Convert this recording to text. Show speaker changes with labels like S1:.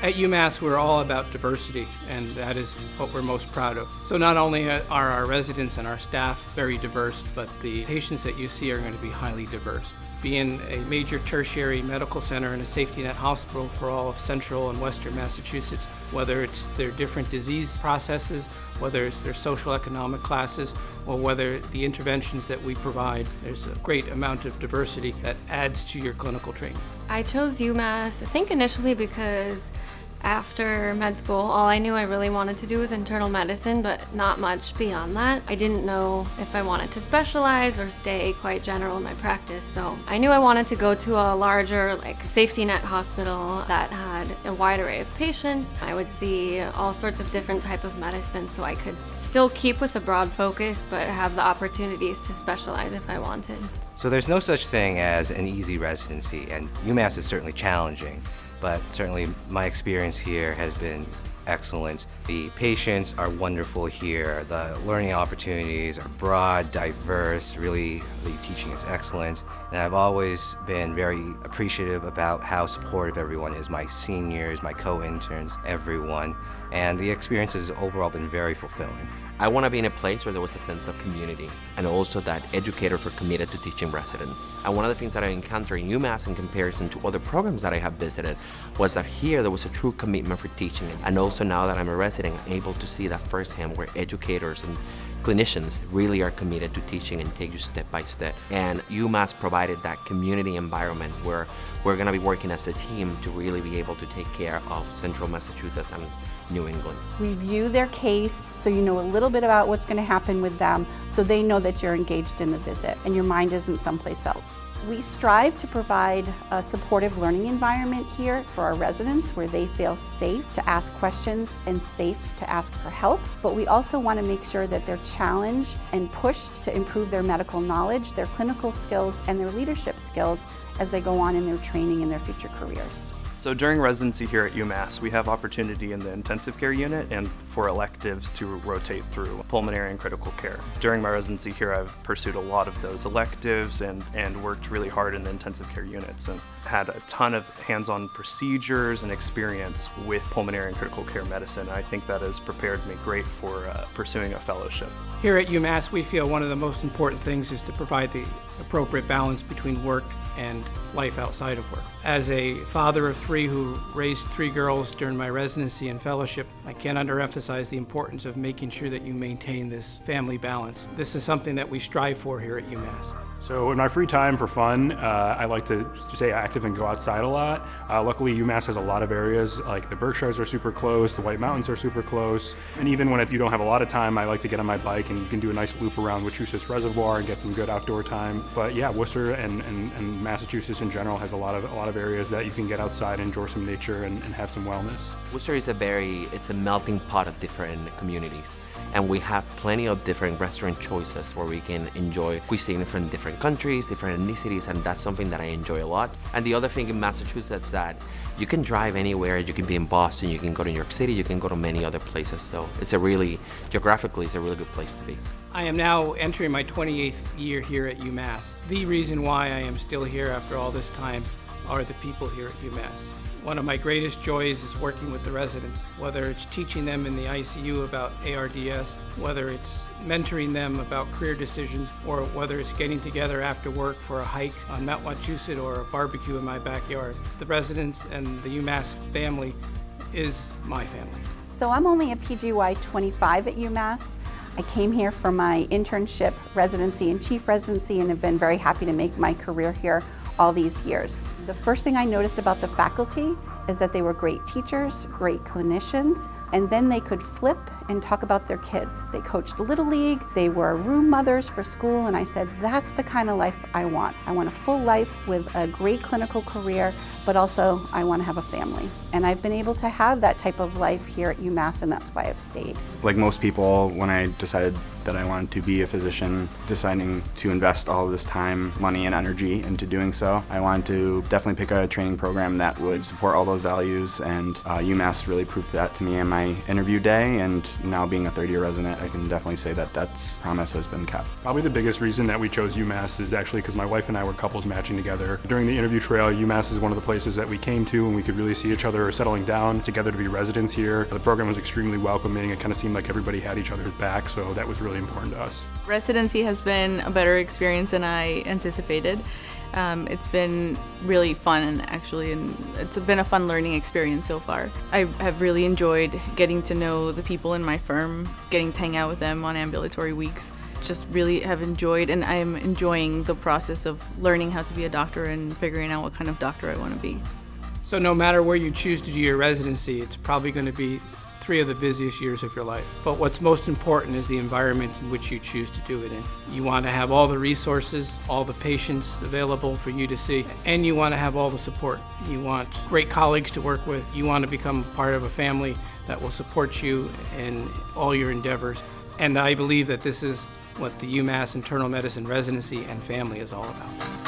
S1: At UMass, we're all about diversity, and that is what we're most proud of. So not only are our residents and our staff very diverse, but the patients that you see are going to be highly diverse. Being a major tertiary medical center and a safety net hospital for all of central and western Massachusetts, whether it's their different disease processes, whether it's their social economic classes, or whether the interventions that we provide, there's a great amount of diversity that adds to your clinical training.
S2: I chose UMass, I think initially because after med school, all I knew I really wanted to do was internal medicine, but not much beyond that. I didn't know if I wanted to specialize or stay quite general in my practice, so I knew I wanted to go to a larger, safety net hospital that had a wide array of patients. I would see all sorts of different type of medicine, so I could still keep with a broad focus, but have the opportunities to specialize if I wanted.
S3: So there's no such thing as an easy residency, and UMass is certainly challenging. But certainly my experience here has been excellent. The patients are wonderful here. The learning opportunities are broad, diverse, really the teaching is excellent. And I've always been very appreciative about how supportive everyone is, my seniors, my co-interns, everyone. And the experience has overall been very fulfilling.
S4: I want to be in a place where there was a sense of community and also that educators were committed to teaching residents. And one of the things that I encountered in UMass in comparison to other programs that I have visited was that here there was a true commitment for teaching. And also now that I'm a resident, I'm able to see that firsthand where educators and clinicians really are committed to teaching and take you step by step. And UMass provided that community environment where we're going to be working as a team to really be able to take care of Central Massachusetts and New England.
S5: Review their case so you know a little bit about what's going to happen with them, so they know that you're engaged in the visit and your mind isn't someplace else. We strive to provide a supportive learning environment here for our residents where they feel safe to ask questions and safe to ask for help, but we also want to make sure that they're challenged and pushed to improve their medical knowledge, their clinical skills, and their leadership skills as they go on in their training and their future careers.
S6: So during residency here at UMass, we have opportunity in the intensive care unit and for electives to rotate through pulmonary and critical care. During my residency here, I've pursued a lot of those electives and worked really hard in the intensive care units and had a ton of hands-on procedures and experience with pulmonary and critical care medicine. I think that has prepared me great for pursuing a fellowship.
S1: Here at UMass, we feel one of the most important things is to provide the appropriate balance between work and life outside of work. As a father of three who raised 3 girls during my residency and fellowship, I can't underemphasize the importance of making sure that you maintain this family balance. This is something that we strive for here at UMass.
S7: So in my free time for fun, I like to stay active and go outside a lot. Luckily, UMass has a lot of areas, like the Berkshires are super close, the White Mountains are super close, and even when you don't have a lot of time, I like to get on my bike and you can do a nice loop around Wachusett Reservoir and get some good outdoor time. But yeah, Worcester and Massachusetts in general has a lot of areas that you can get outside, enjoy some nature, and have some wellness.
S4: Worcester is it's a melting pot of different communities. And we have plenty of different restaurant choices where we can enjoy cuisine from different countries, different ethnicities, and that's something that I enjoy a lot. And the other thing in Massachusetts that you can drive anywhere. You can be in Boston, you can go to New York City, you can go to many other places. So geographically, it's a really good place to be.
S1: I am now entering my 28th year here at UMass. The reason why I am still here after all this time are the people here at UMass. One of my greatest joys is working with the residents, whether it's teaching them in the ICU about ARDS, whether it's mentoring them about career decisions, or whether it's getting together after work for a hike on Mount Wachusett or a barbecue in my backyard. The residents and the UMass family is my family.
S5: So I'm only a PGY 25 at UMass. I came here for my internship, residency, and chief residency, and have been very happy to make my career here all these years. The first thing I noticed about the faculty is that they were great teachers, great clinicians, and then they could flip and talk about their kids. They coached Little League, they were room mothers for school, and I said, that's the kind of life I want. I want a full life with a great clinical career, but also I want to have a family. And I've been able to have that type of life here at UMass, and that's why I've stayed.
S8: Like most people, when I decided that I wanted to be a physician, deciding to invest all of this time, money, and energy into doing so, I wanted to definitely pick a training program that would support all those values, and UMass really proved that to me. And my my interview day, and now being a third-year resident, I can definitely say that that promise has been kept.
S7: Probably the biggest reason that we chose UMass is actually because my wife and I were couples matching together. During the interview trail, UMass is one of the places that we came to and we could really see each other settling down together to be residents here. The program was extremely welcoming. It kind of seemed like everybody had each other's back, so that was really important to us.
S9: Residency has been a better experience than I anticipated. It's been really fun, and it's been a fun learning experience so far. I have really enjoyed getting to know the people in my firm, getting to hang out with them on ambulatory weeks. Just really have enjoyed, and I'm enjoying the process of learning how to be a doctor and figuring out what kind of doctor I want to be.
S1: So no matter where you choose to do your residency, it's probably going to be 3 of the busiest years of your life. But what's most important is the environment in which you choose to do it in. You want to have all the resources, all the patients available for you to see, and you want to have all the support. You want great colleagues to work with. You want to become part of a family that will support you in all your endeavors. And I believe that this is what the UMass Internal Medicine Residency and Family is all about.